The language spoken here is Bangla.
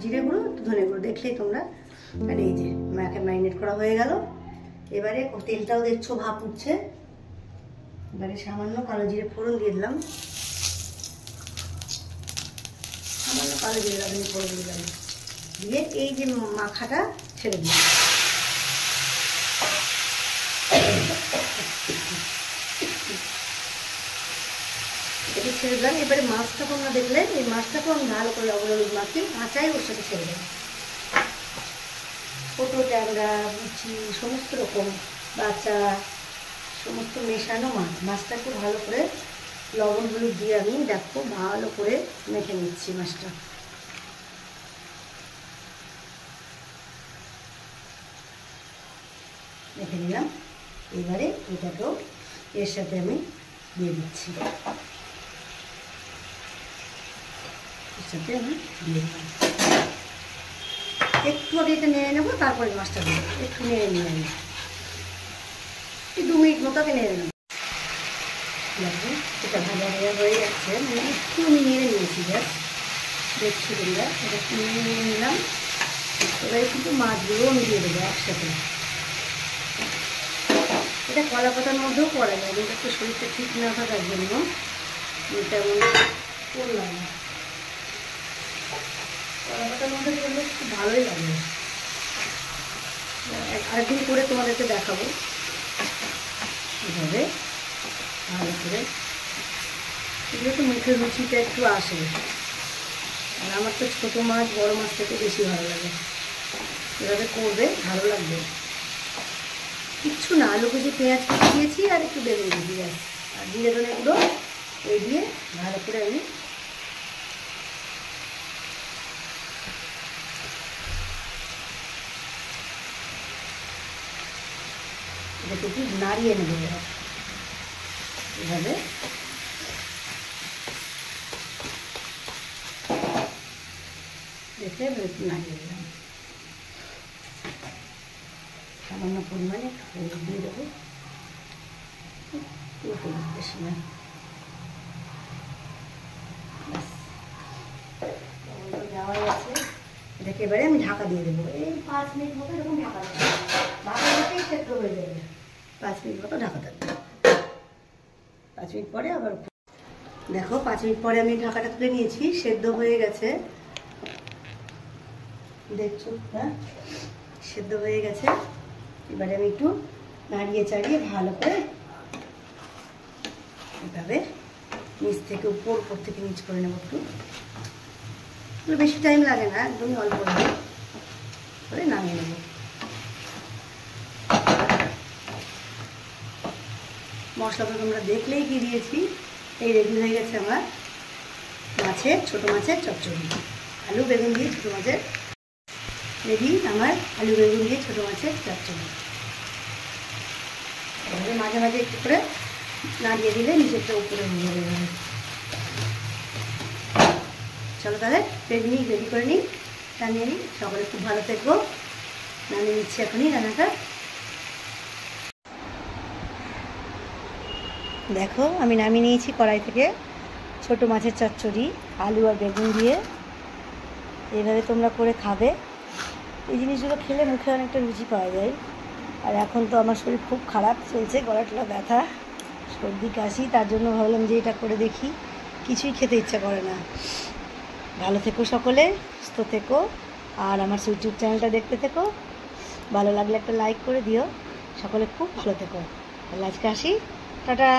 জিরে গুঁড়ো, একটু ধনে গুঁড়ো, দেখলেই তোমরা। আর এই যে ম্যারিনেট করা হয়ে গেল। এবারে তেলটাও দেখছো ভাপ উঠছে। এবারে সামান্য কালো জিরে ফোড়ন দিয়ে দিলাম, সামান্য কালো জিরে ফোড়ন দিলাম, দিয়ে এই যে মাখাটা ছেড়ে দিলাম। এটা ছেড়ে দিলাম। এবারে মাছটা তোমরা দেখলে, এই মাছটাকেও আমি ভালো করে লবণ হলুদ মাখিয়ে কাঁচাই ওর সাথে ছেড়ে দেবো। ছোটো ট্যাংরা, মুচি, সমস্ত রকম বাচ্চা সমস্ত মেশানো মাছ। মাছটাকে ভালো করে লবণ হলুদ দিয়ে আমি দেখো ভালো করে মেখে নিচ্ছি মাছটা। মেখে নিলাম। এবারে এটাকেও এর সাথে আমি দিয়ে দিচ্ছি, এর সাথে আমি দিয়ে দিলাম। একটু আগে এটা নেড়ে নেবো, তারপরে মাছটা দেবো। একটু নেড়ে নিয়ে আমি 2 মিনিট মতো আগে নেড়ে নেবো। দেখো এটা ভাজা ভাজা হয়ে যাচ্ছে, একটু আমি নেড়ে নিয়েছি। গ্যাস দেখছি তোমরা, এটা একটু নেড়ে নিয়ে নিলাম। এবারে কিন্তু মাছগুলো আমি দিয়ে দেবো একসাথে। এটা কলা পাতার মধ্যেও করা যায়, কিন্তু একটু শরীরটা ঠিক না থাকার জন্য এটা আমি করলাম না। কলা পাতার মধ্যে করলে খুব ভালোই লাগে। আরেকদিন করে তোমাদেরকে দেখাবো এভাবে ভালো করে। এগুলো তো মুখের রুচিটা একটু আসে। আর আমার তো ছোটো মাছ বড়ো মাছ থেকে বেশি ভালো লাগে। এভাবে করবে, ভালো লাগবে। কিচ্ছু না, আলু কুচি পেঁয়াজ কুচি দিয়েছি আর একটু বেগুন দিয়েছি, ব্যাস। আর জিরে ধনে গুঁড়ো এই দিয়ে ভালো করে আমি এটাকে একটু নাড়িয়ে নেবো এভাবে। দেখে একটু নাড়িয়ে দিলাম। সামান্য পরিমাণে হলুদ দিয়ে দেবো, একটু হলুদ বেশি না। দেওয়া আছে, এটাকে এবারে আমি ঢাকা দিয়ে দেবো। এই 5 মিনিট মতো এরকম ঢাকা দেবো। ঢাকা দিতেই সেদ্ধ হয়ে যাবে। 5 মিনিট মতো ঢাকা দেবো। 5 মিনিট পরে আবার দেখো, 5 মিনিট পরে আমি ঢাকাটা তুলে নিয়েছি, সেদ্ধ হয়ে গেছে। দেখছো না, সেদ্ধ হয়ে গেছে। এবারে আমি একটু নাড়িয়ে চাড়িয়ে ভালো করে এভাবে নিচ থেকে উপর থেকে নিচ করে নেবো। একটু বেশি টাইম লাগে না, একদমই অল্প করে নামিয়ে নেব। মশলাটা তোমরা দেখলেই কি দিয়েছি। এই রেডি হয়ে গেছে আমার ছোটো মাছের চচ্চড়ি। আলু বেগুন দিয়ে ছোটো মাছের রেডি আমার আলু বেগুন দিয়ে ছোটো মাছের চচ্চড়ি। এবারে মাঝে মাঝে একটু করে নাড়িয়ে দিলে নিচেরটা উপরে হয়ে যাবে। চলো তাহলে রেডি করে নিই, নামিয়ে নিই। সকলে খুব ভালো থাকবো। নামিয়ে নিচ্ছি এখনই রান্নাটা। দেখো আমি নামিয়ে নিয়েছি কড়াই থেকে ছোটো মাছের চচ্চড়ি আলু আর বেগুন দিয়ে। এইভাবে তোমরা করে খাবে। এই জিনিসগুলো খেলে মুখে অনেকটা রুচি পাওয়া যায়। আর এখন তো আমার শরীর খুব খারাপ চলছে, গলা টলা ব্যথা, সর্দি কাশি, তার জন্য ভাবলাম যে এটা করে দেখি। কিছুই খেতে ইচ্ছা করে না। ভালো থেকো সকলে, সুস্থ থেকো। আর আমার ইউটিউব চ্যানেলটা দেখতে থেকো। ভালো লাগলে একটা লাইক করে দিও। সকলে খুব ভালো থেকো। আজকে আসি, টাটা।